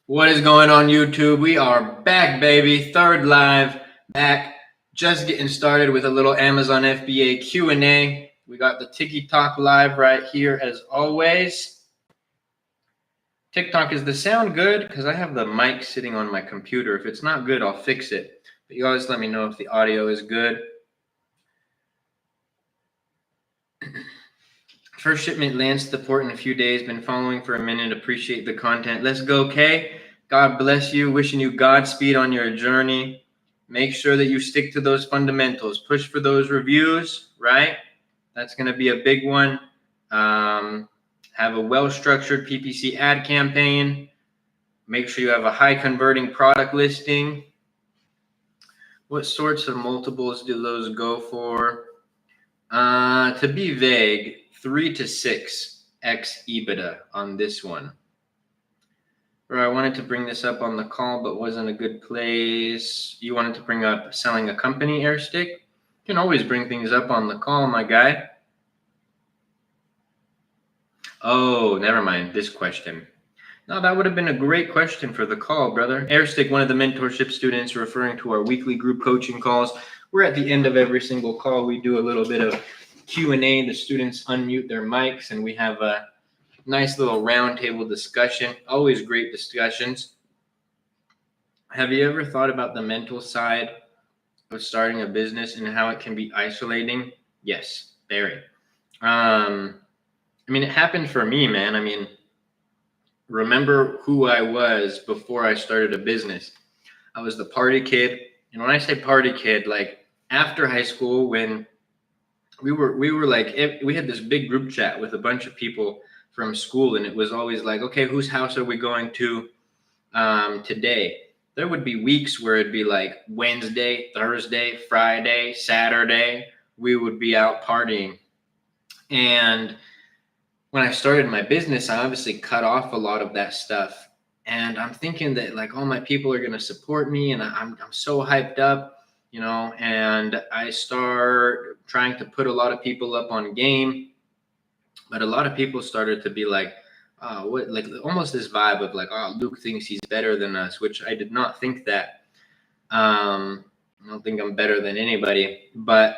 What is going on, YouTube? We are back, baby. Third live, back. Just getting started with a little Amazon FBA Q&A. We got the TikTok live right here as always. TikTok, is the sound good? Because I have the mic sitting on my computer. If it's not good, I'll fix it. But you always let me know if the audio is good. First shipment lands to the port in a few days. Been following for a minute. Appreciate the content. Let's go, Kay. God bless you. Wishing you Godspeed on your journey. Make sure that you stick to those fundamentals. Push for those reviews, right? That's going to be a big one. Have a well-structured PPC ad campaign. Make sure you have a high converting product listing. What sorts of multiples do those go for? To be vague, 3 to 6x EBITDA on this one. Bro, I wanted to bring this up on the call, but wasn't a good place. You wanted to bring up selling a company, Airstick? You can always bring things up on the call, my guy. Oh, never mind. This question. No, that would have been a great question for the call, brother. Airstick, one of the mentorship students, referring to our weekly group coaching calls. We're at the end of every single call. We do a little bit of Q&A. The students unmute their mics, and we have a nice little roundtable discussion. Always great discussions. Have you ever thought about the mental side of starting a business and how it can be isolating? Yes, very. I mean, it happened for me, man. I mean, remember who I was before I started a business. I was the party kid. And when I say party kid, like after high school, when we were like, we had this big group chat with a bunch of people from school, and it was always like, okay, whose house are we going to today? There would be weeks where it'd be like Wednesday, Thursday, Friday, Saturday, we would be out partying. And when I started my business, I obviously cut off a lot of that stuff. And I'm thinking that like all my people are going to support me, and I'm so hyped up, you know, and I start trying to put a lot of people up on game. But a lot of people started to be like, oh, what, like almost this vibe of like, oh, Luke thinks he's better than us, which I did not think that. I don't think I'm better than anybody, but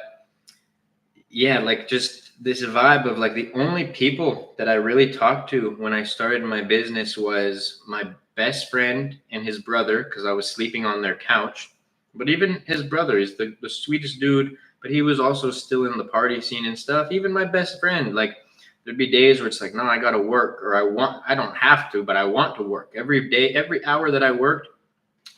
yeah, like just this vibe of like the only people that I really talked to when I started my business was my best friend and his brother, because I was sleeping on their couch. But even his brother is the sweetest dude, but he was also still in the party scene and stuff. Even my best friend, like there'd be days where it's like, no, I got to work, or I don't have to, but I want to work. Every day, every hour that I worked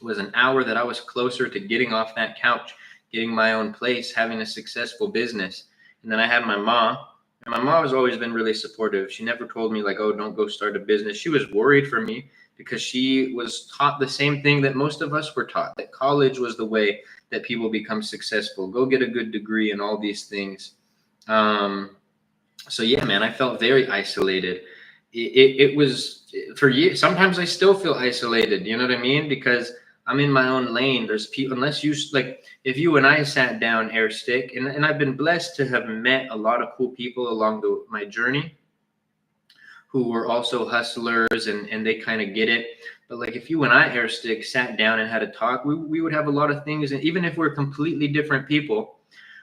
was an hour that I was closer to getting off that couch, getting my own place, having a successful business. And then I had my mom, and my mom has always been really supportive. She never told me like, oh, don't go start a business. She was worried for me because she was taught the same thing that most of us were taught, that college was the way that people become successful. Go get a good degree and all these things. So yeah, man, I felt very isolated. It was for years. Sometimes I still feel isolated. You know what I mean? Because I'm in my own lane. There's people, unless you like, if you and I sat down, Airstick, and I've been blessed to have met a lot of cool people along my journey who were also hustlers, and they kind of get it. But like if you and I, Airstick, sat down and had a talk, we would have a lot of things. And even if we're completely different people,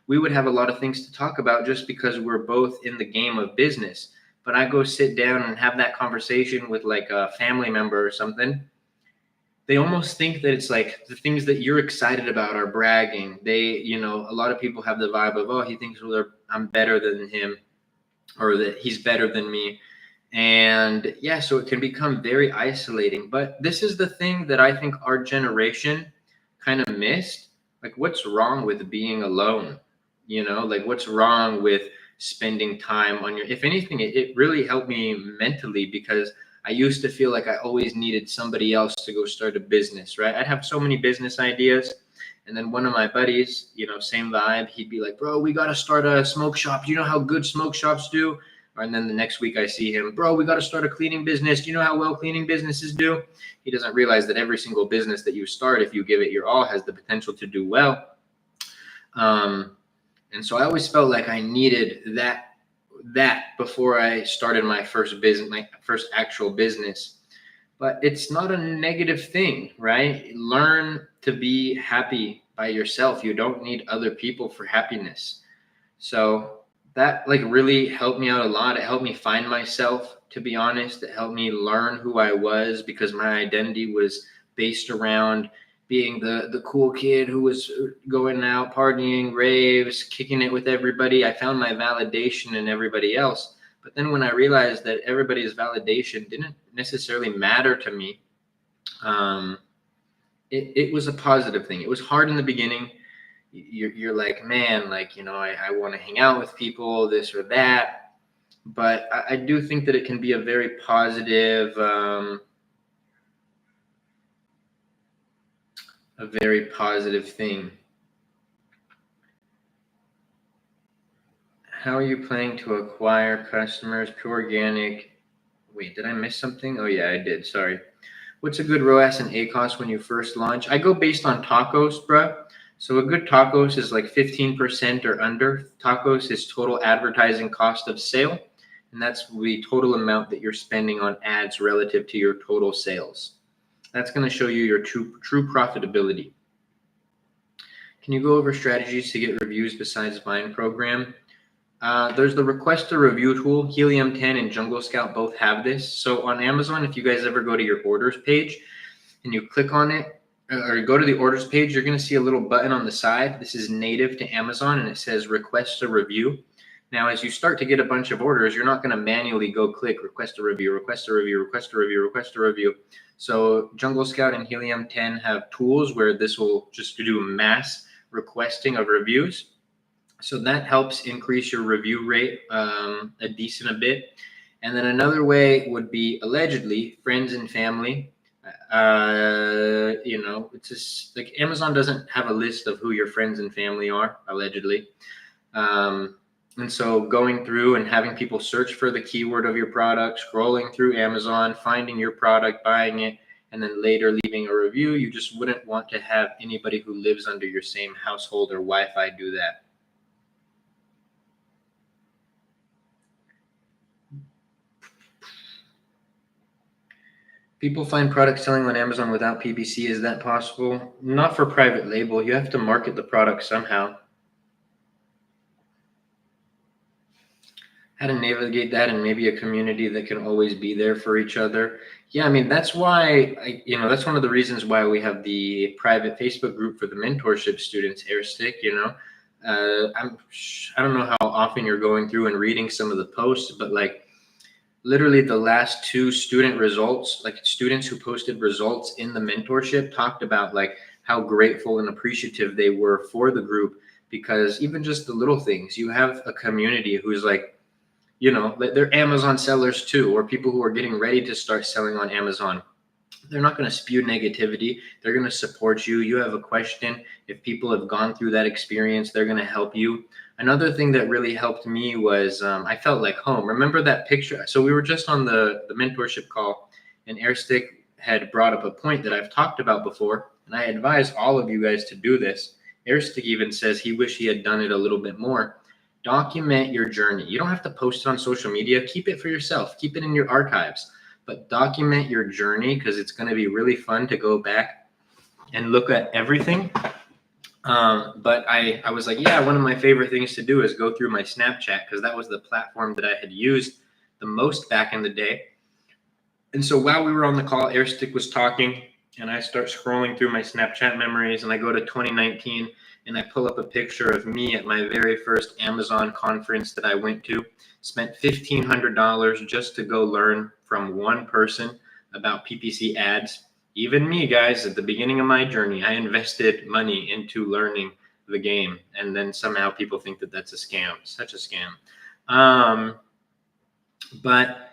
we would have a lot of things to talk about just because we're both in the game of business. But I go sit down and have that conversation with like a family member or something. They almost think that it's like the things that you're excited about are bragging. They, you know, a lot of people have the vibe of, oh, he thinks I'm better than him, or that he's better than me. And yeah, so it can become very isolating. But this is the thing that I think our generation kind of missed. Like, what's wrong with being alone? You know, like what's wrong with spending time on if anything, it really helped me mentally, because I used to feel like I always needed somebody else to go start a business, right? I'd have so many business ideas. And then one of my buddies, you know, same vibe, he'd be like, bro, we got to start a smoke shop. Do you know how good smoke shops do? And then the next week I see him, bro, we got to start a cleaning business. Do you know how well cleaning businesses do? He doesn't realize that every single business that you start, if you give it your all, has the potential to do well. And so I always felt like I needed that before I started my first business, my first actual business. but it's not a negative thing, right? Learn to be happy by yourself. You don't need other people for happiness. So that like really helped me out a lot. It helped me find myself, to be honest. It helped me learn who I was, because my identity was based around being the cool kid who was going out partying, raves, kicking it with everybody. I found my validation in everybody else. But then when I realized that everybody's validation didn't necessarily matter to me, um, it was a positive thing. It was hard in the beginning. You're like, man, like, I want to hang out with people, this or that. But I do think that it can be a very positive thing. How are you planning to acquire customers? Pure organic. Wait, did I miss something? Oh yeah, I did. Sorry. What's a good ROAS and ACOS when you first launch? I go based on tacos, bruh. So a good tacos is like 15% or under. Tacos is total advertising cost of sale, and that's the total amount that you're spending on ads relative to your total sales. That's going to show you your true profitability. Can you go over strategies to get reviews besides Vine program? There's the request a review tool. Helium 10 and Jungle Scout both have this. So on Amazon, if you guys ever go to your orders page and you click on it, or go to the orders page, you're going to see a little button on the side. This is native to Amazon, and it says request a review. Now, as you start to get a bunch of orders, you're not going to manually go click request a review, request a review, request a review, request a review. So Jungle Scout and Helium 10 have tools where this will just do mass requesting of reviews. So that helps increase your review rate a decent bit. And then another way would be allegedly friends and family. It's just like Amazon doesn't have a list of who your friends and family are, allegedly. And so going through and having people search for the keyword of your product, scrolling through Amazon, finding your product, buying it, and then later leaving a review, you just wouldn't want to have anybody who lives under your same household or Wi-Fi do that. People find product selling on Amazon without PPC. Is that possible? Not for private label. You have to market the product somehow. How to navigate that, and maybe a community that can always be there for each other. Yeah, I mean, that's why, that's one of the reasons why we have the private Facebook group for the mentorship students, Airstick, I don't know how often you're going through and reading some of the posts, but like, literally the last two student results, like students who posted results in the mentorship, talked about like how grateful and appreciative they were for the group, because even just the little things, you have a community who's like, they're Amazon sellers too, or people who are getting ready to start selling on Amazon. They're not going to spew negativity. They're going to support you. You have a question. If people have gone through that experience, they're going to help you. Another thing that really helped me was I felt like home. Remember that picture? So we were just on the mentorship call, and Airstick had brought up a point that I've talked about before, and I advise all of you guys to do this. Airstick even says he wished he had done it a little bit more. Document your journey. You don't have to post it on social media. Keep it for yourself. Keep it in your archives. But document your journey, because it's going to be really fun to go back and look at everything. But I was like, yeah, one of my favorite things to do is go through my Snapchat, because that was the platform that I had used the most back in the day. And so while we were on the call, Airstick was talking, and I start scrolling through my Snapchat memories, and I go to 2019, and I pull up a picture of me at my very first Amazon conference that I went to. Spent $1,500 just to go learn from one person about PPC ads. Even me, guys, at the beginning of my journey, I invested money into learning the game, and then somehow people think that that's a scam. Such a scam. But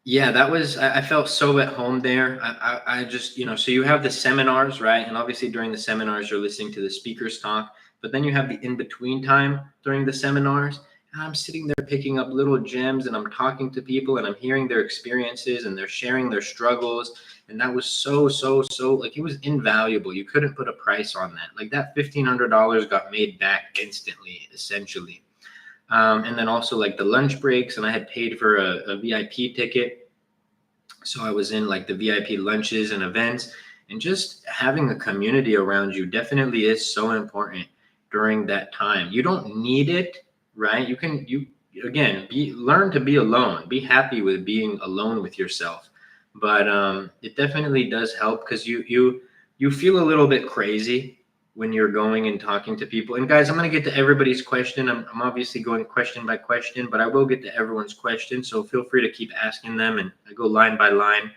yeah, that was, I felt so at home there. I just, so you have the seminars, right? And obviously during the seminars, you're listening to the speakers talk, but then you have the in-between time during the seminars. And I'm sitting there picking up little gems, and I'm talking to people, and I'm hearing their experiences, and they're sharing their struggles. And that was so, like, it was invaluable. You couldn't put a price on that. Like, that $1,500 got made back instantly, essentially. And then also like the lunch breaks, and I had paid for a VIP ticket. So I was in like the VIP lunches and events, and just having a community around you definitely is so important during that time. You don't need it, right? You again learn to be alone. Be happy with being alone with yourself. But it definitely does help because you feel a little bit crazy when you're going and talking to people. And guys, I'm going to get to everybody's question. I'm obviously going question by question, but I will get to everyone's question. So feel free to keep asking them, and I go line by line.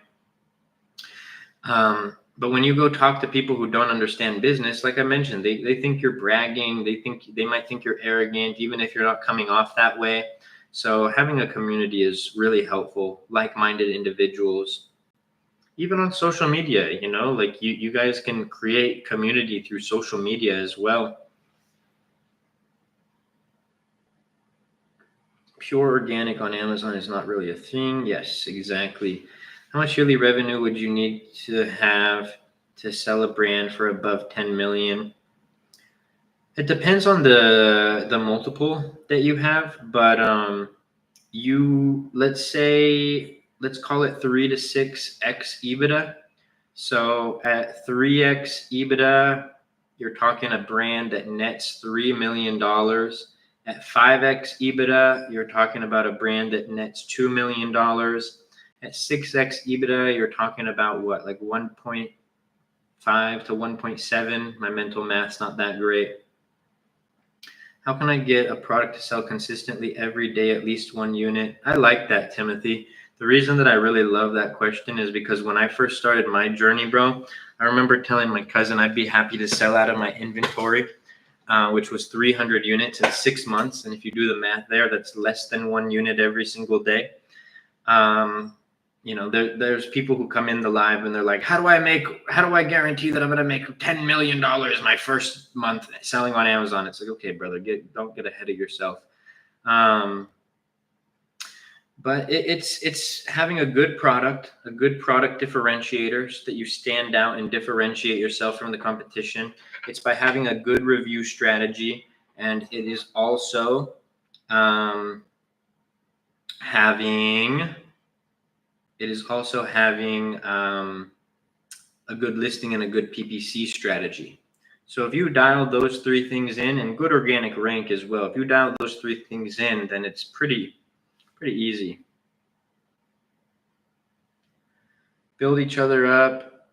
But when you go talk to people who don't understand business, like I mentioned, they think you're bragging. They might think you're arrogant, even if you're not coming off that way. So having a community is really helpful, like-minded individuals. Even on social media, like you guys can create community through social media as well. Pure organic on Amazon is not really a thing. Yes, exactly. How much yearly revenue would you need to have to sell a brand for above 10 million? It depends on the multiple that you have, but let's call it 3 to 6x EBITDA. So at 3x EBITDA, you're talking a brand that nets $3 million. At 5x EBITDA, you're talking about a brand that nets $2 million. At 6x EBITDA, you're talking about what, like 1.5 to 1.7? My mental math's not that great. How can I get a product to sell consistently every day, at least one unit? I like that, Timothy. The reason that I really love that question is because when I first started my journey, bro, I remember telling my cousin I'd be happy to sell out of my inventory, which was 300 units in 6 months. And if you do the math there, that's less than 1 unit every single day. There's people who come in the live and they're like, how do I guarantee that I'm going to make $10 million my first month selling on Amazon? It's like, okay, brother, don't get ahead of yourself. But it's having a good product differentiator so that you stand out and differentiate yourself from the competition. It's by having a good review strategy, and it is also having a good listing and a good PPC strategy. So if you dial those 3 things in, and good organic rank as well, if you dial those 3 things in, then it's pretty easy. Build each other up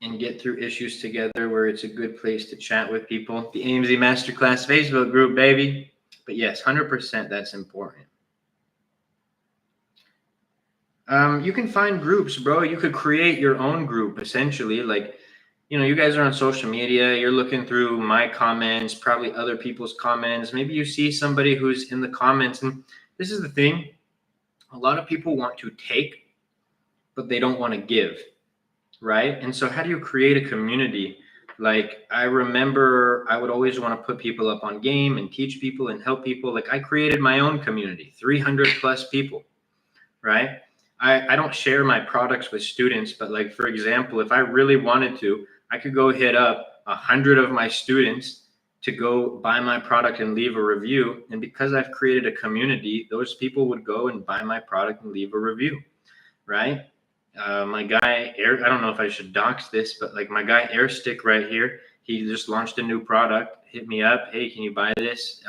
and get through issues together, where it's a good place to chat with people. The AMZ Masterclass Facebook group, baby. But yes, 100% that's important. You can find groups, bro. You could create your own group, essentially. Like, you guys are on social media. You're looking through my comments, probably other people's comments. Maybe you see somebody who's in the comments. And this is the thing. A lot of people want to take, but they don't want to give, right? And so how do you create a community? Like, I remember I would always want to put people up on game and teach people and help people. Like, I created my own community, 300 plus people, right? I don't share my products with students, but like, for example, if I really wanted to, I could go hit up 100 of my students to go buy my product and leave a review. And because I've created a community, those people would go and buy my product and leave a review, right? My guy, I don't know if I should dox this, but like my guy Airstick right here, he just launched a new product, hit me up. Hey, can you buy this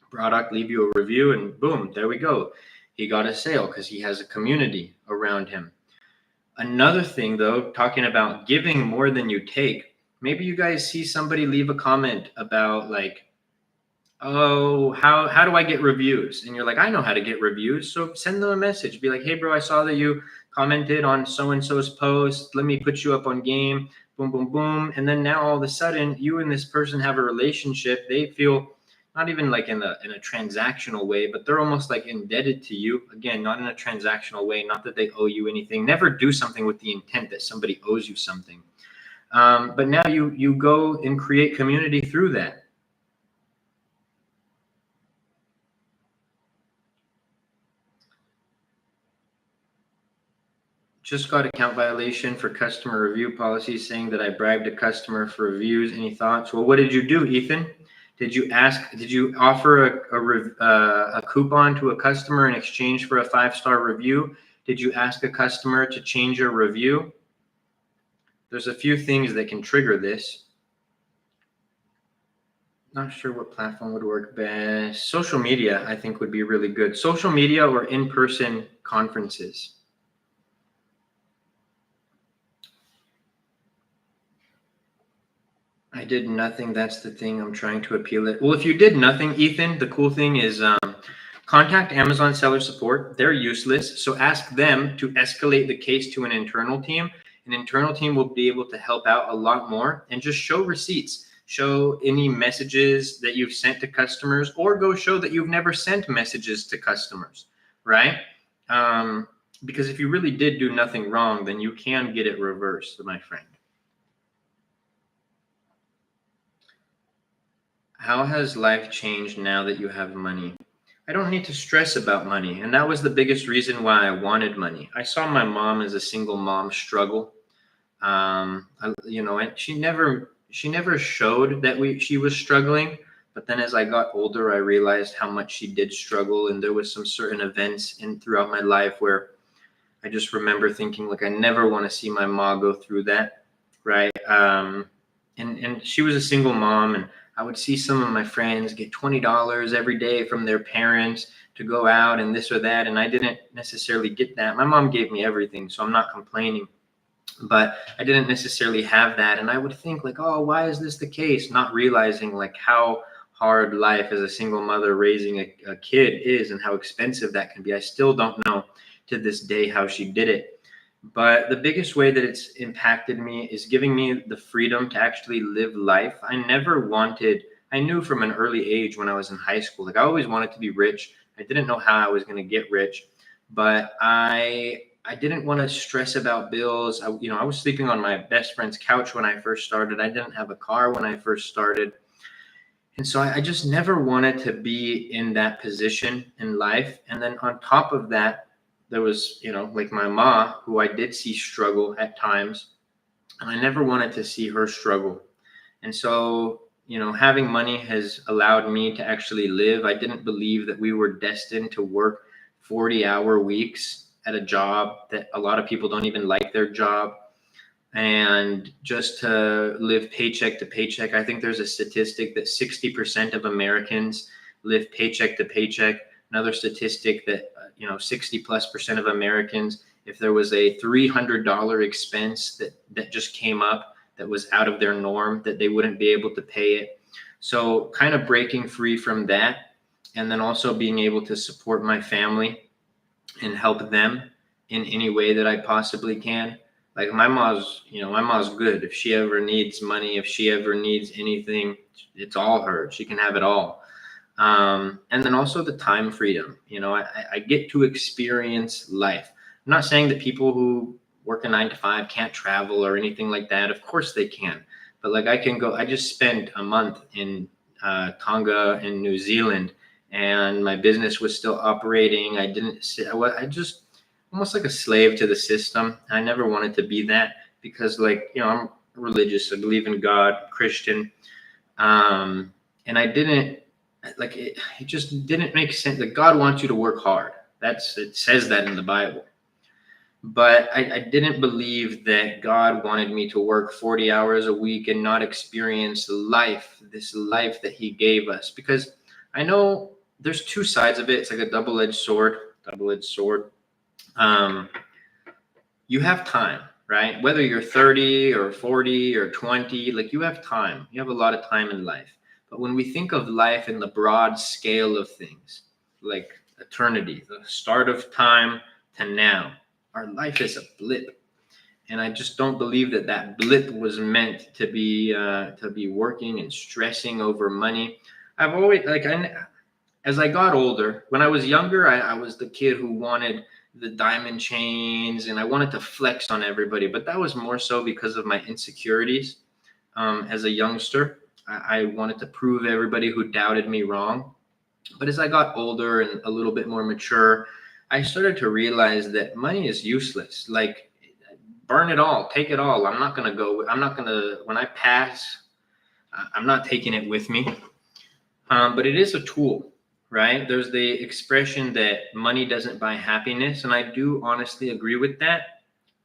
product, leave you a review, and boom, there we go. He got a sale because he has a community around him. Another thing, though, talking about giving more than you take, maybe you guys see somebody leave a comment about like, oh, how do I get reviews? And you're like, I know how to get reviews. So send them a message. Be like, hey, bro, I saw that you commented on so-and-so's post. Let me put you up on game. Boom, boom, boom. And then now all of a sudden you and this person have a relationship. They feel not even like in a transactional way, but they're almost like indebted to you. Again, not in a transactional way, not that they owe you anything. Never do something with the intent that somebody owes you something. But now you go and create community through that. Just got account violation for customer review policy saying that I bribed a customer for reviews. Any thoughts? Well, what did you do, Ethan? Did you offer a coupon to a customer in exchange for a 5-star review? Did you ask a customer to change your review? There's a few things that can trigger this. Not sure what platform would work best. Social media, I think, would be really good. Social media or in-person conferences. I did nothing. That's the thing. I'm trying to appeal it. Well, if you did nothing, Ethan, the cool thing is contact Amazon seller support. They're useless. So ask them to escalate the case to an internal team. An internal team will be able to help out a lot more, and just show receipts. Show any messages that you've sent to customers, or go show that you've never sent messages to customers, right? Because if you really did do nothing wrong, then you can get it reversed, my friend. How has life changed now that you have money? I don't need to stress about money. And that was the biggest reason why I wanted money. I saw my mom as a single mom struggle. And she never showed that she was struggling. But then as I got older, I realized how much she did struggle. And there was some certain events throughout my life where I just remember thinking, like, I never want to see my mom go through that, right? And she was a single mom, and I would see some of my friends get $20 every day from their parents to go out and this or that, and I didn't necessarily get that. My mom gave me everything, so I'm not complaining, but I didn't necessarily have that. And I would think, like, oh, why is this the case? Not realizing, like, how hard life as a single mother raising a kid is and how expensive that can be. I still don't know to this day how she did it. But the biggest way that it's impacted me is giving me the freedom to actually live life. I knew from an early age when I was in high school, like, I always wanted to be rich. I didn't know how I was going to get rich, but I didn't want to stress about bills. I was sleeping on my best friend's couch when I first started. I didn't have a car when I first started. And so I just never wanted to be in that position in life. And then on top of that, there was, like my mom, who I did see struggle at times, and I never wanted to see her struggle. And so, having money has allowed me to actually live. I didn't believe that we were destined to work 40-hour weeks at a job that a lot of people don't even like their job, and just to live paycheck to paycheck. I think there's a statistic that 60% of Americans live paycheck to paycheck. Another statistic that 60+% of Americans, if there was a $300 expense that just came up that was out of their norm, that they wouldn't be able to pay it. So kind of breaking free from that, and then also being able to support my family and help them in any way that I possibly can. Like my mom's good. If she ever needs money, if she ever needs anything, it's all her. She can have it all. And then also the time freedom. I get to experience life. I'm not saying that people who work a 9 to 5 can't travel or anything like that. Of course they can. But like I can go. I just spent a month in Tonga and New Zealand, and my business was still operating. I just almost like a slave to the system. I never wanted to be that, because I'm religious. I believe in God, Christian. And I didn't, it just didn't make sense. Like, God wants you to work hard. It says that in the Bible. But I didn't believe that God wanted me to work 40 hours a week and not experience this life that he gave us. Because I know there's two sides of it. It's like a double-edged sword. You have time, right? Whether you're 30 or 40 or 20, like, you have time. You have a lot of time in life. But when we think of life in the broad scale of things, like eternity, the start of time to now, our life is a blip. And I just don't believe that blip was meant to be working and stressing over money. I've always, as I got older, when I was younger, I was the kid who wanted the diamond chains and I wanted to flex on everybody. But that was more so because of my insecurities. As a youngster, I wanted to prove everybody who doubted me wrong. But as I got older and a little bit more mature, I started to realize that money is useless. Like, burn it all, take it all. When I pass, I'm not taking it with me. But it is a tool, right? There's the expression that money doesn't buy happiness, and I do honestly agree with that,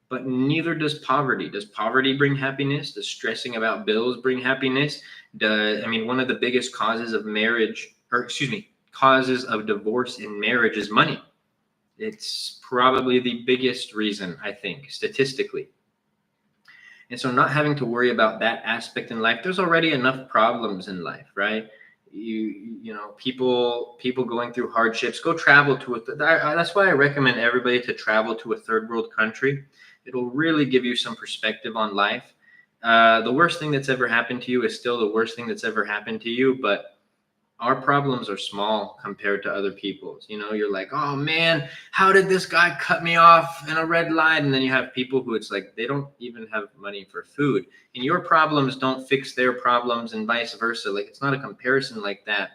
but neither does poverty. Does poverty bring happiness? Does stressing about bills bring happiness? One of the biggest causes of causes of divorce in marriage is money. It's probably the biggest reason, I think, statistically. And so not having to worry about that aspect in life, there's already enough problems in life, right? People going through hardships, go travel to that's why I recommend everybody to travel to a third world country. It'll really give you some perspective on life. The worst thing that's ever happened to you is still the worst thing that's ever happened to you, but our problems are small compared to other people's. You're like, oh man, how did this guy cut me off in a red light? And then you have people who it's like they don't even have money for food, and your problems don't fix their problems and vice versa. Like, it's not a comparison like that,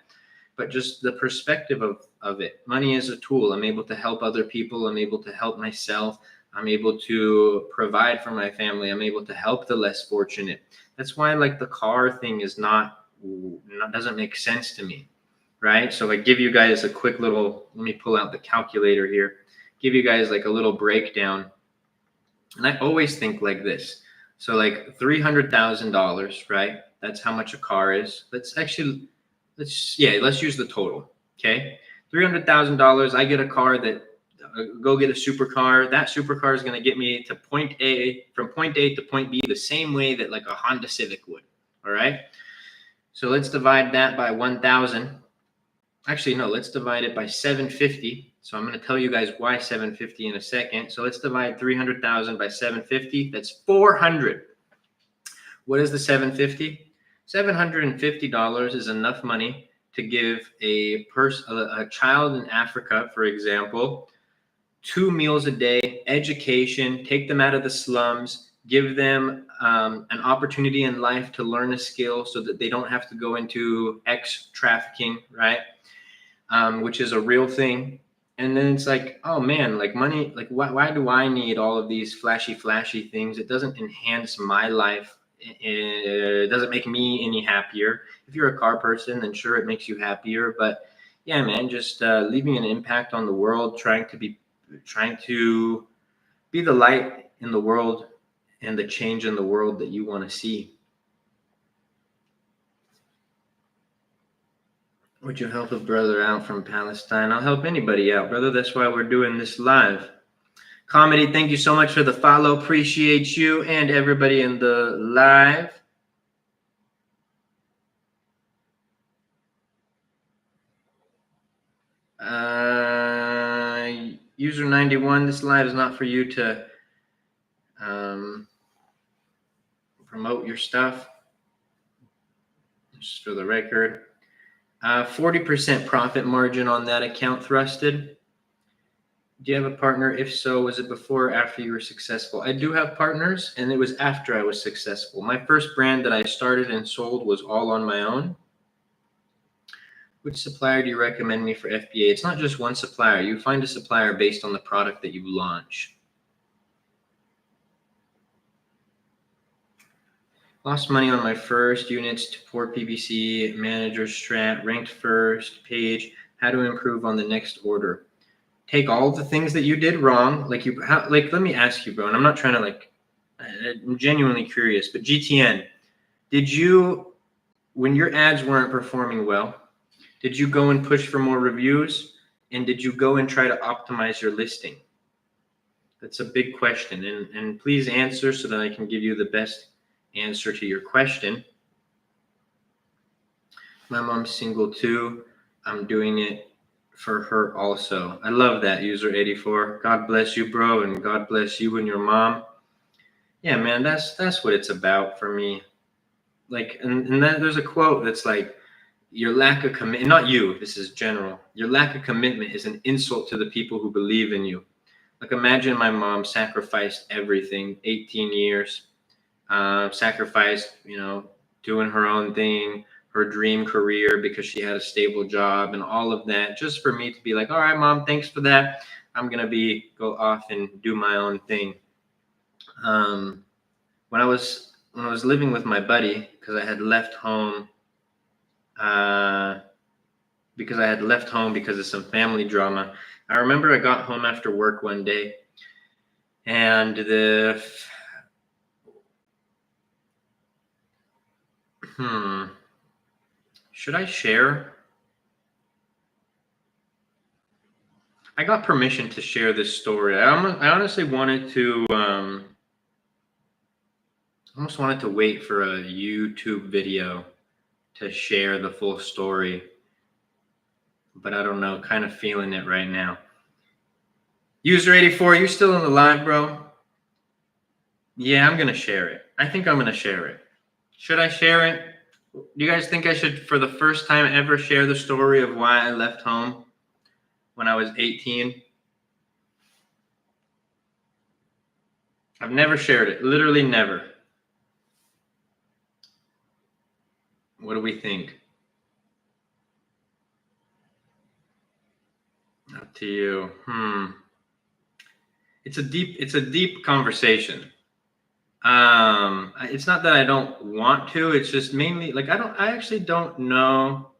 but just the perspective of it. Money is a tool. I'm able to help other people. I'm able to help myself. I'm able to provide for my family. I'm able to help the less fortunate. That's why like the car thing is doesn't make sense to me, right? So I give you guys a quick little, let me pull out the calculator here, give you guys like a little breakdown. And I always think like this. So like $300,000, right? That's how much a car is. Let's use the total. Okay. $300,000. I get a car that go get a supercar. That supercar is going to get me to from point A to point B the same way that like a Honda Civic would. All right. So let's divide that by 1,000. Actually, no, let's divide it by 750. So I'm going to tell you guys why 750 in a second. So let's divide 300,000 by 750. That's 400. What is the 750? $750 is enough money to give a child in Africa, for example, 2 meals a day, education, take them out of the slums, give them an opportunity in life to learn a skill so that they don't have to go into trafficking, right? Which is a real thing. And then it's like, oh man, like money, like why do I need all of these flashy things? It doesn't enhance my life. It doesn't make me any happier. If you're a car person, then sure, it makes you happier. But yeah, man, just leaving an impact on the world, trying to be the light in the world and the change in the world that you want to see. Would you help a brother out from Palestine? I'll help anybody out, brother. That's why we're doing this live. Comedy, thank you so much for the follow. Appreciate you and everybody in the live. User 91, this live is not for you to promote your stuff. Just for the record. 40% profit margin on that account thrusted. Do you have a partner? If so, was it before or after you were successful? I do have partners, and it was after I was successful. My first brand that I started and sold was all on my own. Which supplier do you recommend me for FBA? It's not just one supplier. You find a supplier based on the product that you launch. Lost money on my first units to poor PPC, manager strat, ranked first, page, how to improve on the next order. Take all the things that you did wrong. Let me ask you, bro, and I'm not trying to I'm genuinely curious, but GTN, when your ads weren't performing well, did you go and push for more reviews? And did you go and try to optimize your listing? That's a big question. And please answer so that I can give you the best answer to your question. My mom's single too. I'm doing it for her also. I love that, user 84. God bless you, bro, and God bless you and your mom. Yeah, man, that's what it's about for me. Like, and then there's a quote that's like, your lack of commitment, not you, this is general. Your lack of commitment is an insult to the people who believe in you. Like, imagine my mom sacrificed everything, 18 years, sacrificed, doing her own thing, her dream career because she had a stable job and all of that, just for me to be like, all right, mom, thanks for that. I'm going to go off and do my own thing. When I was living with my buddy, because I had left home, because I had left home because of some family drama. I remember I got home after work one day, and should I share? I got permission to share this story. I honestly wanted to, almost wanted to wait for a YouTube video to share the full story, but I don't know, kind of feeling it right now. User 84, you still in the live, bro? Yeah, I'm going to share it. I think I'm going to share it. Should I share it? Do you guys think I should, for the first time ever, share the story of why I left home when I was 18? I've never shared it. Literally never. What do we think? Up to you. It's a deep conversation. It's not that I don't want to. It's just mainly like I actually don't know.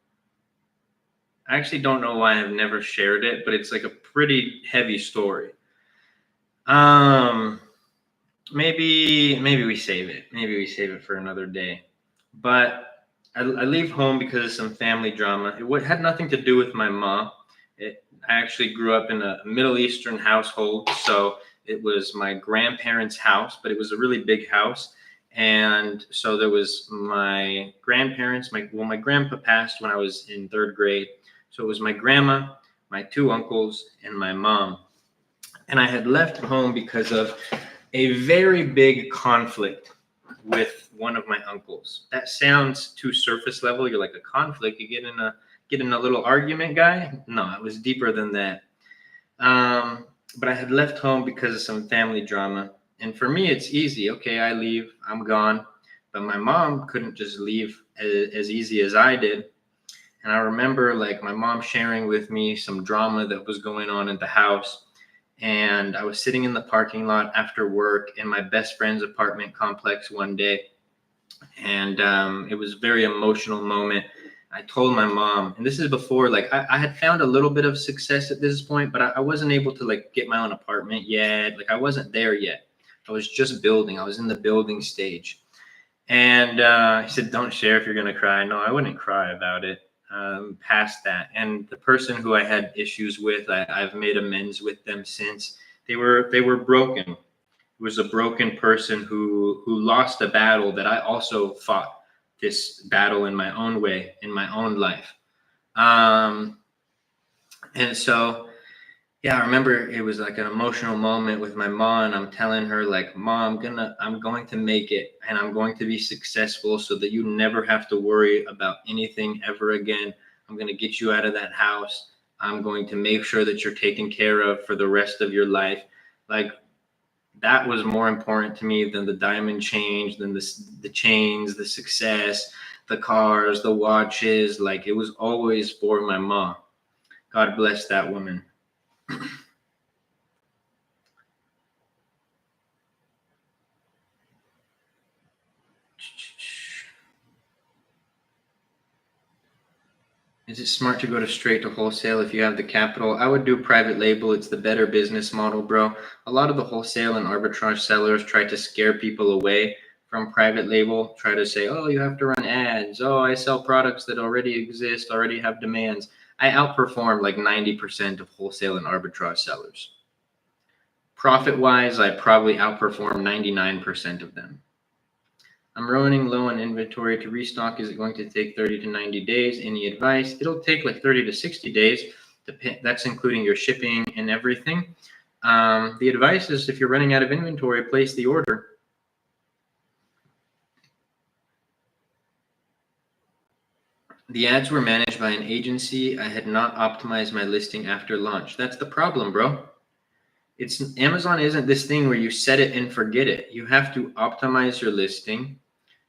I actually don't know why I've never shared it, but it's like a pretty heavy story. Maybe we save it. Maybe we save it for another day. But I leave home because of some family drama. It had nothing to do with my mom. I actually grew up in a Middle Eastern household, so it was my grandparents' house, but it was a really big house. And so there was my grandparents, my grandpa passed when I was in 3rd grade. So it was my grandma, my 2 uncles, and my mom. And I had left home because of a very big conflict with one of my uncles. That sounds too surface level. You're like, a conflict? You get in a little argument, guy? No, it was deeper than that. But I had left home because of some family drama. And for me, it's easy. Okay, I leave, I'm gone. But my mom couldn't just leave as easy as I did. And I remember like my mom sharing with me some drama that was going on at the house. And I was sitting in the parking lot after work in my best friend's apartment complex one day. And it was a very emotional moment. I told my mom, and this is before, like, I had found a little bit of success at this point, but I wasn't able to, like, get my own apartment yet. Like, I wasn't there yet. I was just building. I was in the building stage. And he said, don't share if you're going to cry. No, I wouldn't cry about it. Past that. And the person who I had issues with, I've made amends with them since. They were broken. It was a broken person who lost a battle that I also fought this battle in my own way, in my own life. And so, yeah, I remember it was like an emotional moment with my mom, and I'm telling her, like, Mom, I'm going to make it, and I'm going to be successful so that you never have to worry about anything ever again. I'm going to get you out of that house. I'm going to make sure that you're taken care of for the rest of your life. Like, that was more important to me than the diamond change, than the chains, the success, the cars, the watches. Like, it was always for my mom. God bless that woman. Is it smart to go straight to wholesale if you have the capital? I would do private label. It's the better business model, bro. A lot of the wholesale and arbitrage sellers try to scare people away from private label, try to say, oh, you have to run ads. Oh, I sell products that already exist, already have demands. I outperform like 90% of wholesale and arbitrage sellers. Profit-wise, I probably outperform 99% of them. I'm running low on inventory. To restock, is it going to take 30 to 90 days? Any advice? It'll take like 30 to 60 days. That's including your shipping and everything. The advice is, if you're running out of inventory, place the order. The ads were managed by an agency. I had not optimized my listing after launch. That's the problem, bro. Amazon isn't this thing where you set it and forget it. You have to optimize your listing.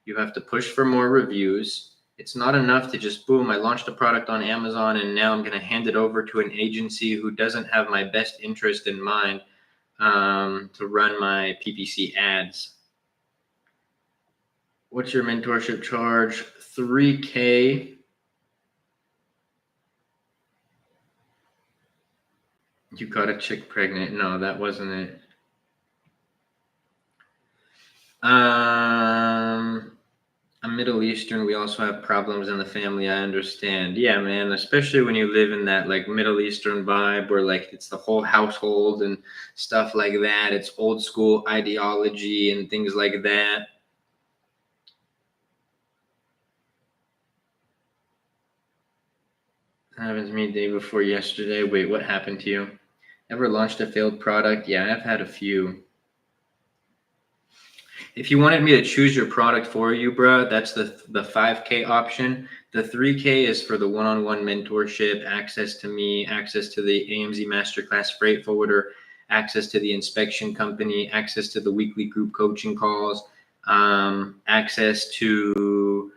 You have to push for more reviews. It's not enough to just, boom, I launched a product on Amazon and now I'm going to hand it over to an agency who doesn't have my best interest in mind to run my PPC ads. What's your mentorship charge? $3K. You got a chick pregnant. No, that wasn't it. I'm Middle Eastern. We also have problems in the family. I understand. Yeah, man. Especially when you live in that like Middle Eastern vibe where like it's the whole household and stuff like that. It's old school ideology and things like that. Happened to me the day before yesterday. Wait, what happened to you? Ever launched a failed product? Yeah, I've had a few. If you wanted me to choose your product for you, bruh, that's the 5K option. The 3K is for the one-on-one mentorship, access to me, access to the AMZ Masterclass freight forwarder, access to the inspection company, access to the weekly group coaching calls, access to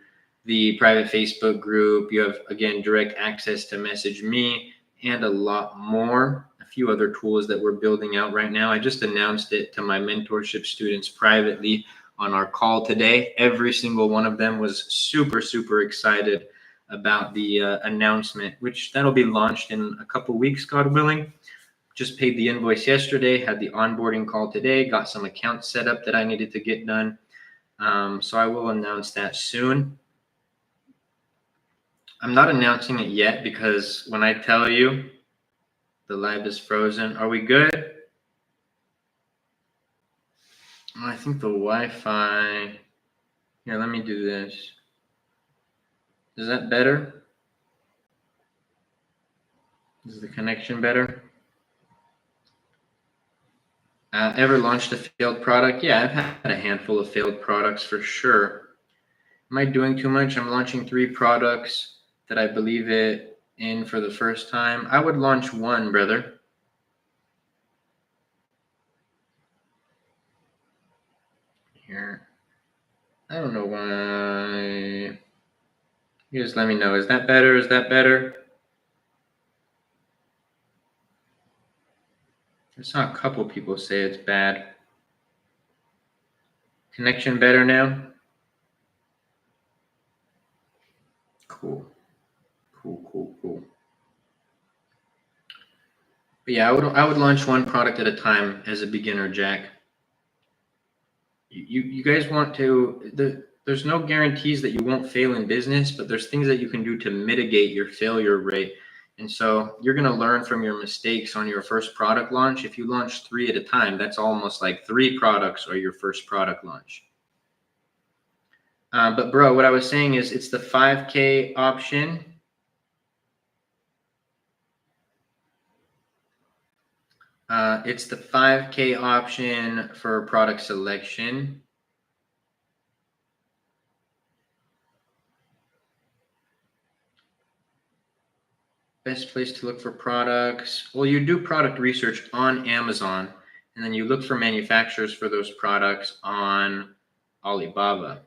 the private Facebook group. You have, again, direct access to message me and a lot more. A few other tools that we're building out right now. I just announced it to my mentorship students privately on our call today. Every single one of them was super, super excited about the announcement, which that'll be launched in a couple weeks, God willing. Just paid the invoice yesterday, had the onboarding call today, got some accounts set up that I needed to get done. So I will announce that soon. I'm not announcing it yet because when I tell you the live is frozen, are we good? I think the Wi-Fi. Here, let me do this. Is that better? Is the connection better? Ever launched a failed product? Yeah, I've had a handful of failed products for sure. Am I doing too much? I'm launching 3 products that I believe in for the first time. I would launch one, brother. Here. I don't know why. You just let me know. Is that better? Is that better? I saw a couple people say it's bad. Connection better now? Cool. Cool. But yeah, I would launch one product at a time as a beginner, Jack. You guys want to there's no guarantees that you won't fail in business, but there's things that you can do to mitigate your failure rate. And so you're going to learn from your mistakes on your first product launch. If you launch 3 at a time, that's almost like 3 products or your first product launch. But bro, what I was saying is it's the 5K option. It's the 5K option for product selection. Best place to look for products. Well, you do product research on Amazon, and then you look for manufacturers for those products on Alibaba.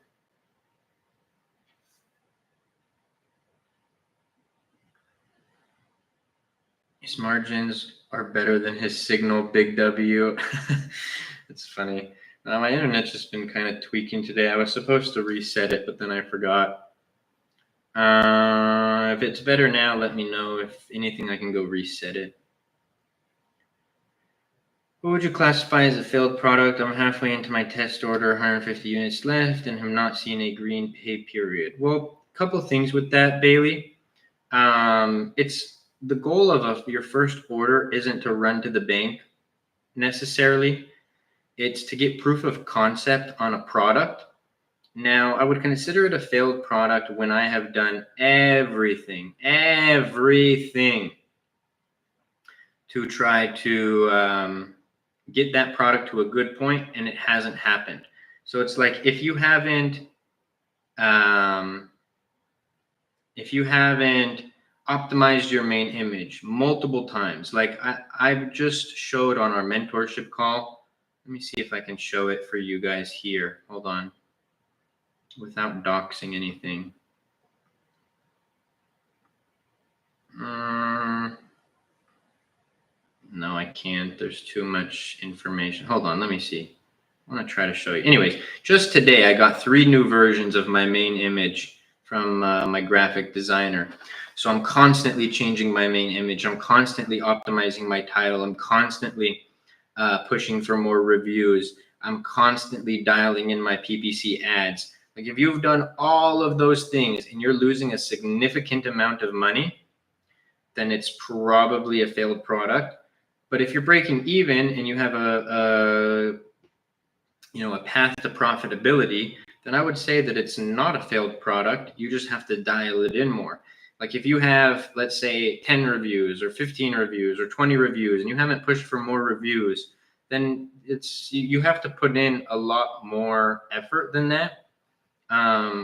His margins are better than his signal, Big W. It's funny. My internet's just been kind of tweaking today. I was supposed to reset it, but then I forgot. If it's better now, let me know. If anything, I can go reset it. What would you classify as a failed product? I'm halfway into my test order, 150 units left, and have not seen a green pay period. Well, a couple of things with that, Bailey. It's the goal of your first order isn't to run to the bank necessarily. It's to get proof of concept on a product. Now, I would consider it a failed product when I have done everything to try to get that product to a good point and it hasn't happened. So it's like if you haven't optimized your main image multiple times, like I've just showed on our mentorship call. Let me see if I can show it for you guys here. Hold on. Without doxing anything. No, I can't. There's too much information. Hold on, let me see. I want to try to show you. Anyways, just today I got 3 new versions of my main image from my graphic designer. So I'm constantly changing my main image. I'm constantly optimizing my title. I'm constantly pushing for more reviews. I'm constantly dialing in my PPC ads. Like if you've done all of those things and you're losing a significant amount of money, then it's probably a failed product. But if you're breaking even and you have a path to profitability, then I would say that it's not a failed product. You just have to dial it in more. Like if you have, let's say, 10 reviews or 15 reviews or 20 reviews and you haven't pushed for more reviews, then you have to put in a lot more effort than that.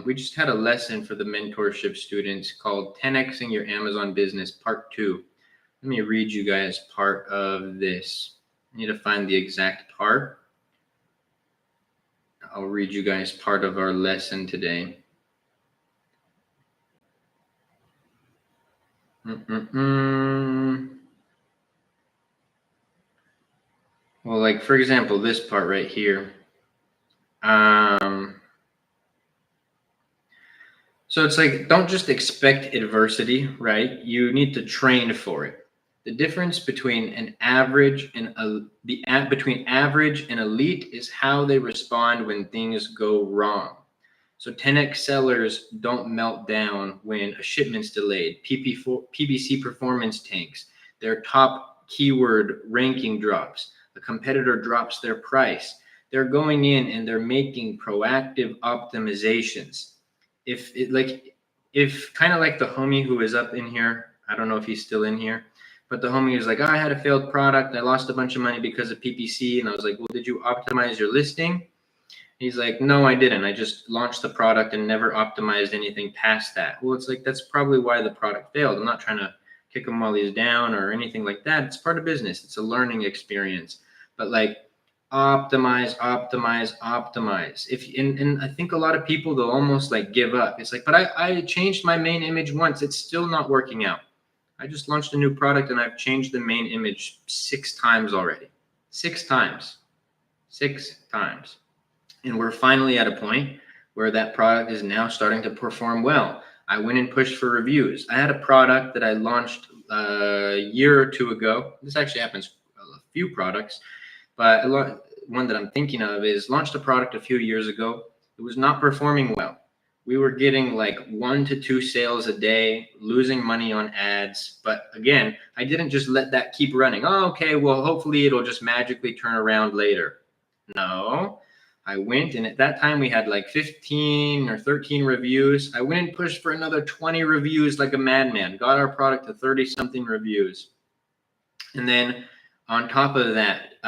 We just had a lesson for the mentorship students called 10xing your Amazon business part 2. Let me read you guys part of this. I need to find the exact part. I'll read you guys part of our lesson today. Well, like for example, this part right here. So it's like, don't just expect adversity, right? You need to train for it. The difference between an average and between average and elite is how they respond when things go wrong. So 10x sellers don't melt down when a shipment's delayed. PPC performance tanks. Their top keyword ranking drops. A competitor drops their price. They're going in and they're making proactive optimizations. If kind of like the homie who is up in here, I don't know if he's still in here, but the homie was like, oh, I had a failed product. I lost a bunch of money because of PPC. And I was like, well, did you optimize your listing? He's like, no, I didn't. I just launched the product and never optimized anything past that. Well, it's like, that's probably why the product failed. I'm not trying to kick him while he's down or anything like that. It's part of business. It's a learning experience. But like, optimize. And I think a lot of people, they'll almost like give up. It's like, but I changed my main image once. It's still not working out. I just launched a new product and I've changed the main image 6 times already. 6 times. 6 times. And we're finally at a point where that product is now starting to perform well. I went and pushed for reviews. I had a product that I launched a year or 2 ago. This actually happens a few products, but one that I'm thinking of is launched a product a few years ago. It was not performing well. We were getting like 1 to 2 sales a day, losing money on ads. But again, I didn't just let that keep running. Oh, okay, well, hopefully it'll just magically turn around later. No. I went, and at that time we had like 15 or 13 reviews. I went and pushed for another 20 reviews like a madman, got our product to 30 something reviews. And then on top of that,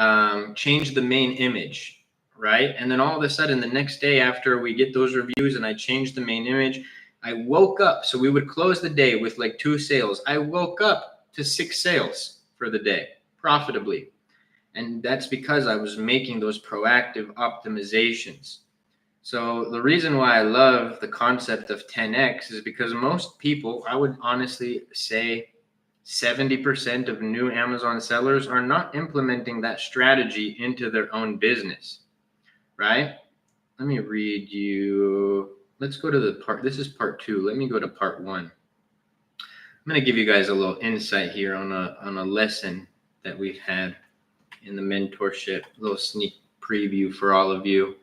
changed the main image, right? And then all of a sudden the next day after we get those reviews and I changed the main image, I woke up. So we would close the day with like 2 sales. I woke up to 6 sales for the day profitably. And that's because I was making those proactive optimizations. So the reason why I love the concept of 10x is because most people, I would honestly say 70% of new Amazon sellers are not implementing that strategy into their own business, right? Let me read you. Let's go to the part. This is part 2. Let me go to part 1. I'm going to give you guys a little insight here on a lesson that we've had in the mentorship, a little sneak preview for all of you.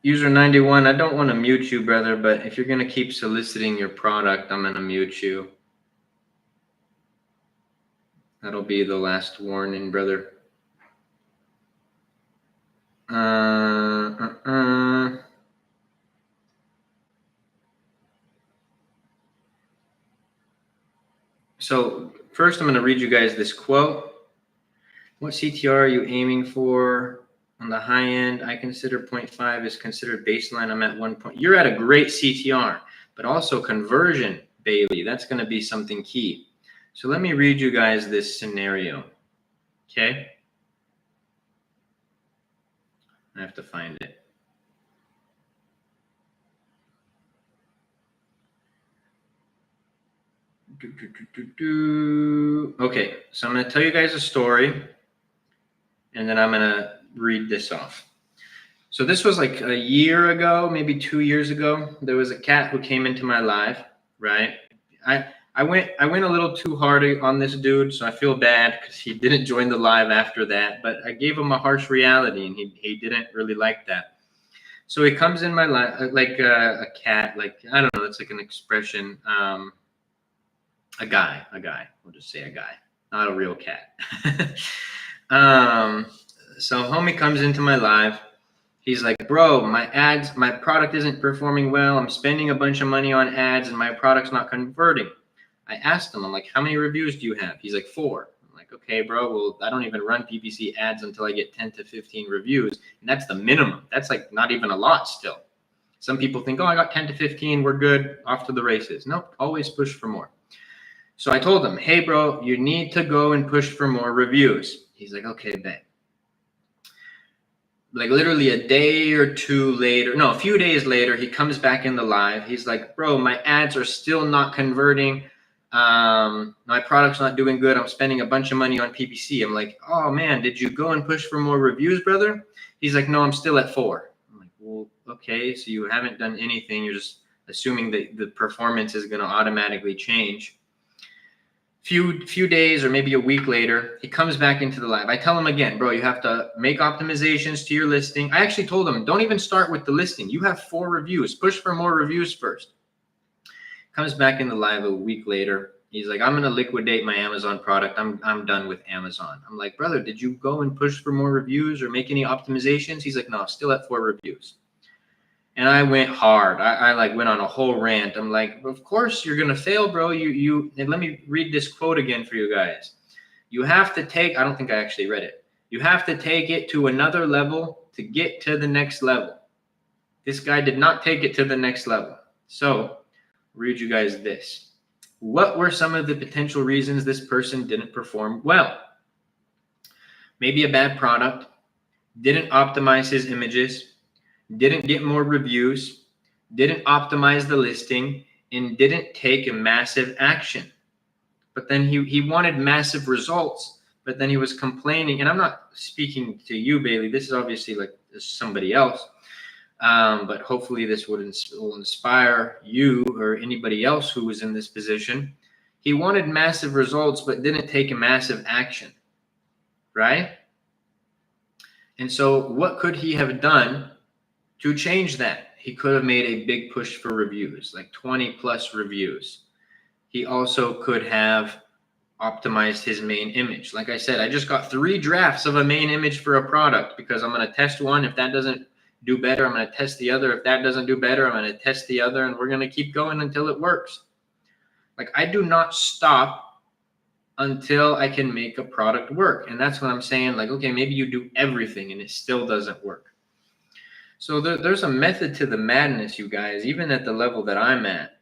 User 91, I don't want to mute you, brother, but if you're going to keep soliciting your product, I'm going to mute you. That'll be the last warning, brother. So first, I'm going to read you guys this quote. What CTR are you aiming for? On the high end, I consider 0.5 is considered baseline. I'm at 1 point. You're at a great CTR, but also conversion, Bailey. That's going to be something key. So let me read you guys this scenario. Okay. I have to find it. Okay, so I'm going to tell you guys a story, and then I'm going to read this off. So this was like a year ago, maybe 2 years ago. There was a cat who came into my live, right? I went a little too hard on this dude, so I feel bad because he didn't join the live after that. But I gave him a harsh reality, and he didn't really like that. So he comes in my life like a cat, like I don't know, it's like an expression. A guy. We'll just say a guy, not a real cat. So homie comes into my live. He's like, bro, my product isn't performing well. I'm spending a bunch of money on ads and my product's not converting. I asked him, I'm like, how many reviews do you have? He's like, 4. I'm like, okay, bro, well, I don't even run PPC ads until I get 10 to 15 reviews. And that's the minimum. That's like not even a lot still. Some people think, oh, I got 10 to 15. We're good. Off to the races. Nope, always push for more. So I told him, hey, bro, you need to go and push for more reviews. He's like, okay, bet. Like literally a day or two later, no, a few days later, he comes back in the live. He's like, bro, my ads are still not converting. My product's not doing good. I'm spending a bunch of money on PPC. I'm like, oh man, did you go and push for more reviews, brother? He's like, no, I'm still at 4. I'm like, well, okay, so you haven't done anything. You're just assuming that the performance is going to automatically change. Few days or maybe a week later, he comes back into the live. I tell him again, bro, you have to make optimizations to your listing. I actually told him, don't even start with the listing. You have 4 reviews. Push for more reviews first. Comes back in the live a week later. He's like, I'm going to liquidate my Amazon product. I'm done with Amazon. I'm like, brother, did you go and push for more reviews or make any optimizations? He's like, no, still at 4 reviews. And I went hard. I like went on a whole rant. I'm like, of course you're gonna fail, bro. And let me read this quote again for you guys. You have to take, I don't think I actually read it. You have to take it to another level to get to the next level. This guy did not take it to the next level. So I'll read you guys this. What were some of the potential reasons this person didn't perform well? Maybe a bad product, didn't optimize his images, didn't get more reviews, didn't optimize the listing, and didn't take a massive action. But then he wanted massive results, but then he was complaining. And I'm not speaking to you, Bailey. This is obviously like somebody else. But hopefully this will inspire you or anybody else who was in this position. He wanted massive results, but didn't take a massive action, right? And so what could he have done to change that? He could have made a big push for reviews, like 20 plus reviews. He also could have optimized his main image. Like I said, I just got 3 drafts of a main image for a product because I'm going to test one. If that doesn't do better, I'm going to test the other. If that doesn't do better, I'm going to test the other, and we're going to keep going until it works. Like I do not stop until I can make a product work. And that's what I'm saying. Like, okay, maybe you do everything and it still doesn't work. So there's a method to the madness, you guys, even at the level that I'm at.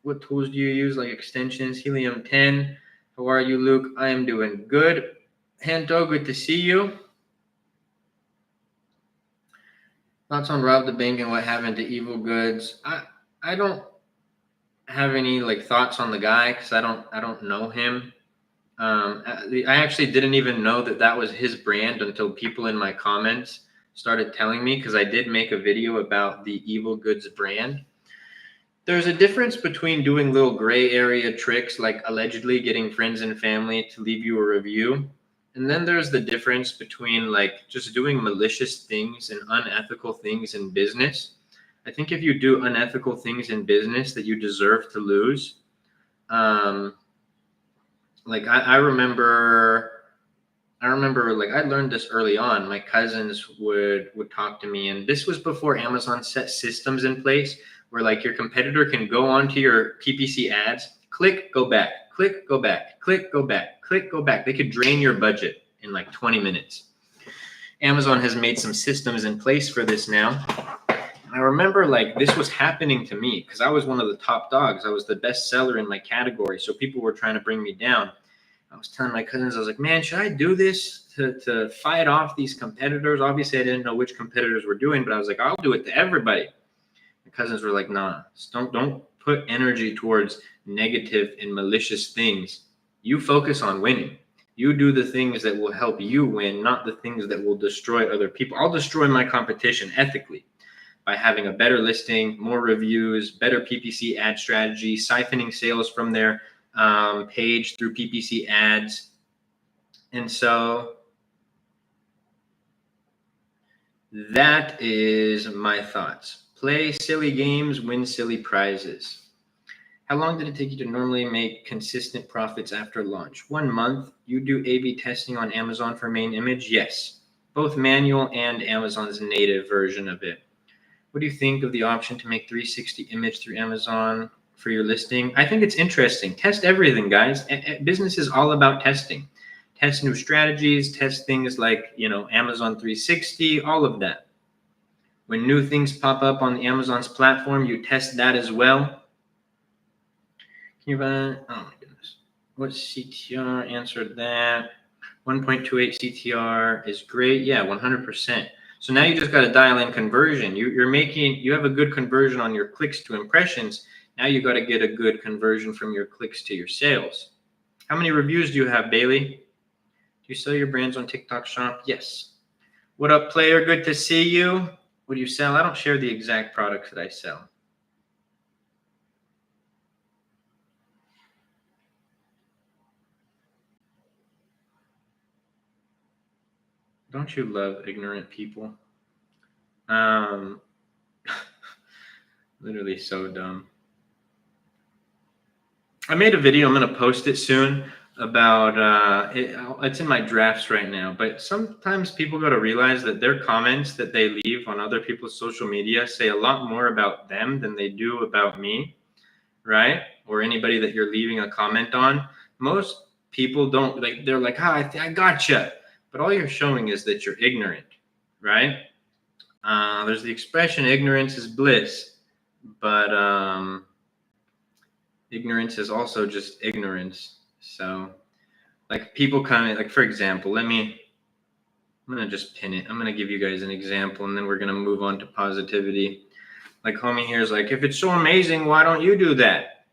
What tools do you use? Like extensions, Helium 10. How are you, Luke? I am doing good. Hento, good to see you. Thoughts on Rob the Bank and what happened to Evil Goods? I don't have any like thoughts on the guy because I don't know him. I actually didn't even know that was his brand until people in my comments started telling me, because I did make a video about the Evil Goods brand. There's a difference between doing little gray area tricks like allegedly getting friends and family to leave you a review. And then there's the difference between like just doing malicious things and unethical things in business. I think if you do unethical things in business that you deserve to lose. Like I remember like I learned this early on. My cousins would talk to me, and this was before Amazon set systems in place where like your competitor can go onto your PPC ads, click, go back, click, go back, click, go back, click, go back. They could drain your budget in like 20 minutes. Amazon has made some systems in place for this now. I remember like this was happening to me because I was one of the top dogs. I was the best seller in my category. So people were trying to bring me down. I was telling my cousins, I was like, man, should I do this to fight off these competitors? Obviously, I didn't know which competitors were doing, but I was like, I'll do it to everybody. My cousins were like, nah, don't put energy towards negative and malicious things. You focus on winning. You do the things that will help you win, not the things that will destroy other people. I'll destroy my competition ethically by having a better listing, more reviews, better PPC ad strategy, siphoning sales from their page through PPC ads. And so that is my thoughts. Play silly games, win silly prizes. How long did it take you to normally make consistent profits after launch? 1 month. You do A/B testing on Amazon for main image? Yes. Both manual and Amazon's native version of it. What do you think of the option to make 360 image through Amazon for your listing? I think it's interesting. Test everything, guys. Business is all about testing. Test new strategies, test things like, Amazon 360, all of that. When new things pop up on the Amazon's platform, you test that as well. Oh my goodness. What CTR answered that? 1.28 CTR is great. Yeah, 100%. So now you just got to dial in conversion. You have a good conversion on your clicks to impressions. Now you got to get a good conversion from your clicks to your sales. How many reviews do you have, Bailey? Do you sell your brands on TikTok Shop? Yes. What up, player? Good to see you. What do you sell? I don't share the exact products that I sell. Don't you love ignorant people? Literally so dumb. I made a video. I'm going to post it soon about it's in my drafts right now, but sometimes people got to realize that their comments that they leave on other people's social media say a lot more about them than they do about me, right? Or anybody that you're leaving a comment on. Most people don't, like, they're like, I gotcha, but all you're showing is that you're ignorant, right? There's the expression ignorance is bliss, but ignorance is also just ignorance. So, like, people comment, like, for example, I'm going to just pin it. I'm going to give you guys an example, and then we're going to move on to positivity. Like, homie here is like, if it's so amazing, why don't you do that?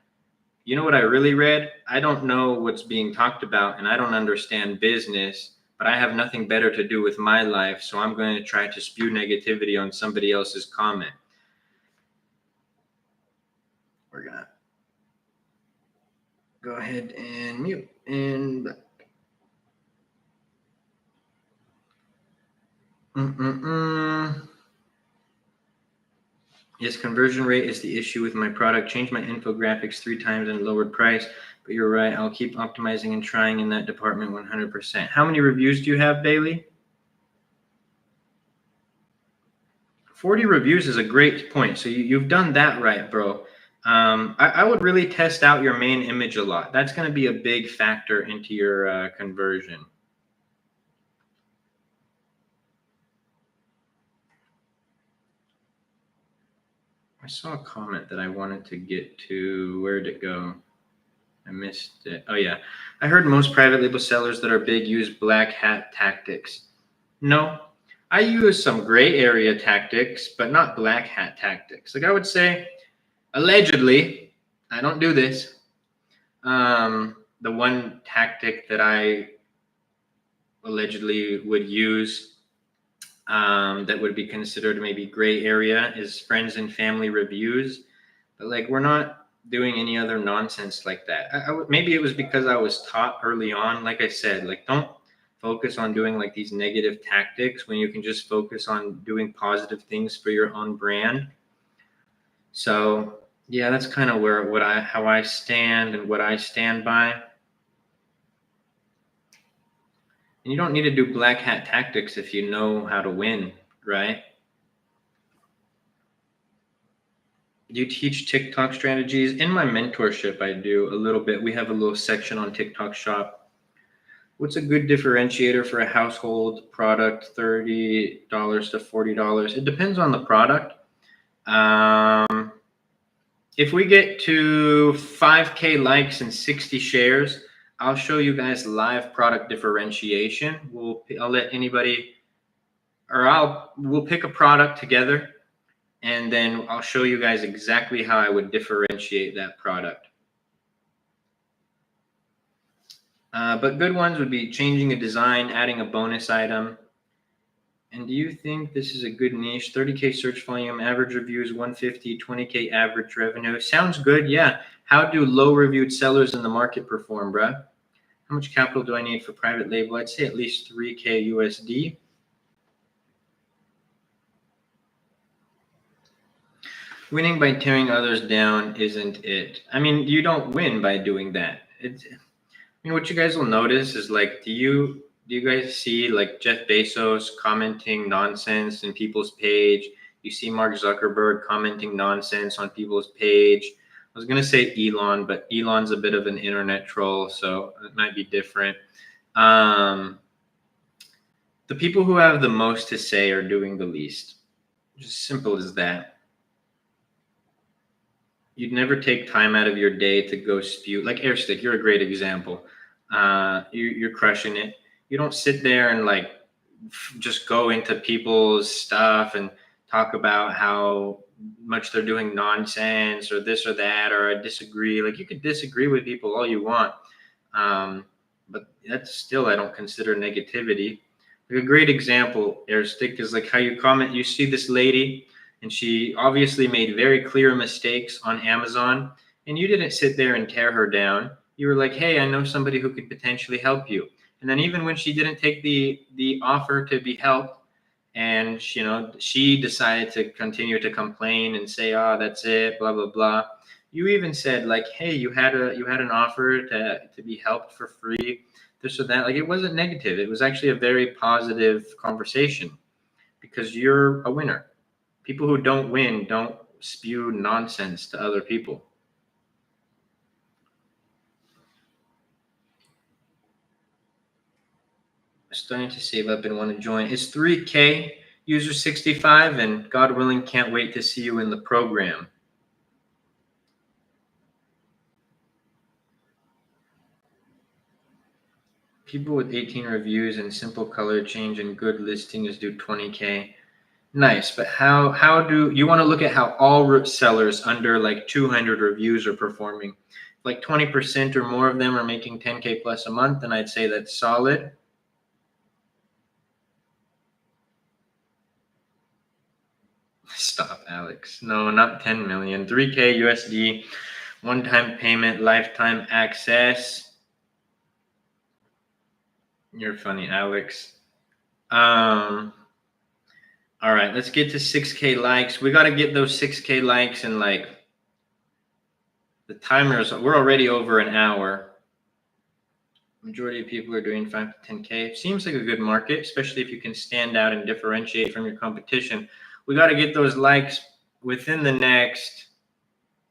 You know what I really read? I don't know what's being talked about, and I don't understand business, but I have nothing better to do with my life, so I'm going to try to spew negativity on somebody else's comment. We're going to go ahead and mute and Yes, conversion rate is the issue with my product. Changed my infographics 3 times and lowered price, but you're right. I'll keep optimizing and trying in that department 100%. How many reviews do you have, Bailey? 40 reviews is a great point. So you've done that right, bro. I would really test out your main image a lot. That's going to be a big factor into your conversion. I saw a comment that I wanted to get to. Where'd it go? I missed it. Oh, yeah. I heard most private label sellers that are big use black hat tactics. No, I use some gray area tactics, but not black hat tactics. Like, I would say, allegedly, I don't do this. The one tactic that I allegedly would use that would be considered maybe gray area is friends and family reviews. But, like, we're not doing any other nonsense like that. Maybe it was because I was taught early on, like I said, like, don't focus on doing like these negative tactics when you can just focus on doing positive things for your own brand. So yeah, that's kind of how I stand and what I stand by. And you don't need to do black hat tactics if you know how to win, right? Do you teach TikTok strategies? In my mentorship, I do a little bit. We have a little section on TikTok Shop. What's a good differentiator for a household product? $30 to $40. It depends on the product. If we get to 5K likes and 60 shares, I'll show you guys live product differentiation. I'll let anybody, or we'll pick a product together, and then I'll show you guys exactly how I would differentiate that product. But good ones would be changing a design, adding a bonus item. And do you think this is a good niche? 30K search volume, average reviews 150, 20K average revenue. Sounds good, yeah. How do low reviewed sellers in the market perform, bruh? How much capital do I need for private label? I'd say at least 3K USD. Winning by tearing others down isn't it. I mean, you don't win by doing that. What you guys will notice is like, do you guys see like Jeff Bezos commenting nonsense in people's page? You see Mark Zuckerberg commenting nonsense on people's page. I was gonna say Elon, but Elon's a bit of an internet troll, so it might be different. The people who have the most to say are doing the least. Just simple as that. You'd never take time out of your day to go spew. Like Airstick, you're a great example. You're crushing it. You don't sit there and like just go into people's stuff and talk about how much they're doing nonsense or this or that, or I disagree. Like you could disagree with people all you want. But that's still, I don't consider negativity. Like a great example, Airstick, is like how you comment. You see this lady and she obviously made very clear mistakes on Amazon, and you didn't sit there and tear her down. You were like, hey, I know somebody who could potentially help you. And then even when she didn't take the offer to be helped, and she decided to continue to complain and say, oh, that's it, blah blah blah, you even said like, hey, you had an offer to be helped for free, this or that. Like it wasn't negative. It was actually a very positive conversation because you're a winner. People who don't win don't spew nonsense to other people. Starting to save up and want to join. It's 3K, user 65, and God willing, can't wait to see you in the program. People with 18 reviews and simple color change and good listings do 20K. Nice, but how do you want to look at how all sellers under like 200 reviews are performing? Like 20% or more of them are making 10K plus a month, and I'd say that's solid. Stop, Alex. No, not 10 million. 3K USD, one-time payment, lifetime access. You're funny, Alex. All right, let's get to 6K likes. We got to get those 6K likes, and like the timers, we're already over an hour. Majority of people are doing 5 to 10K. Seems like a good market, especially if you can stand out and differentiate from your competition. We got to get those likes within the next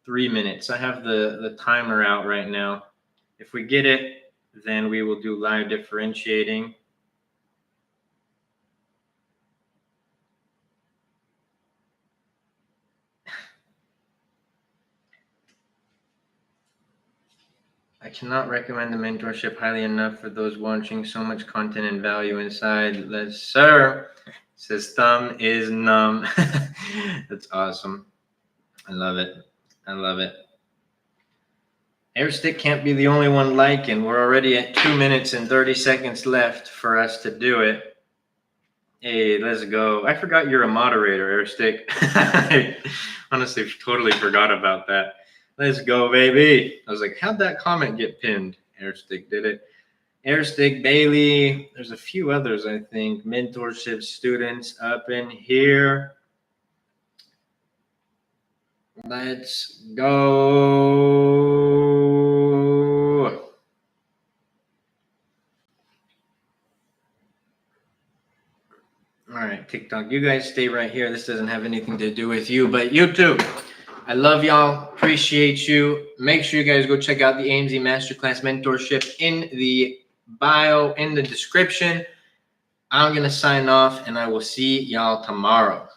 3 minutes. I have the timer out right now. If we get it, then we will do live differentiating. I cannot recommend the mentorship highly enough for those watching. So much content and value inside. Yes, sir. Says thumb is numb. That's awesome. I love it. I love it. Airstick can't be the only one liking. We're already at 2 minutes and 30 seconds left for us to do it. Hey, let's go. I forgot you're a moderator, Airstick. I honestly totally forgot about that. Let's go, baby. I was like, how'd that comment get pinned? Airstick did it. Airstick, Bailey. There's a few others, I think. Mentorship students up in here. Let's go. All right, TikTok. You guys stay right here. This doesn't have anything to do with you, but YouTube. I love y'all. Appreciate you. Make sure you guys go check out the AMZ Masterclass Mentorship in the bio, in the description. I'm going to sign off, and I will see y'all tomorrow.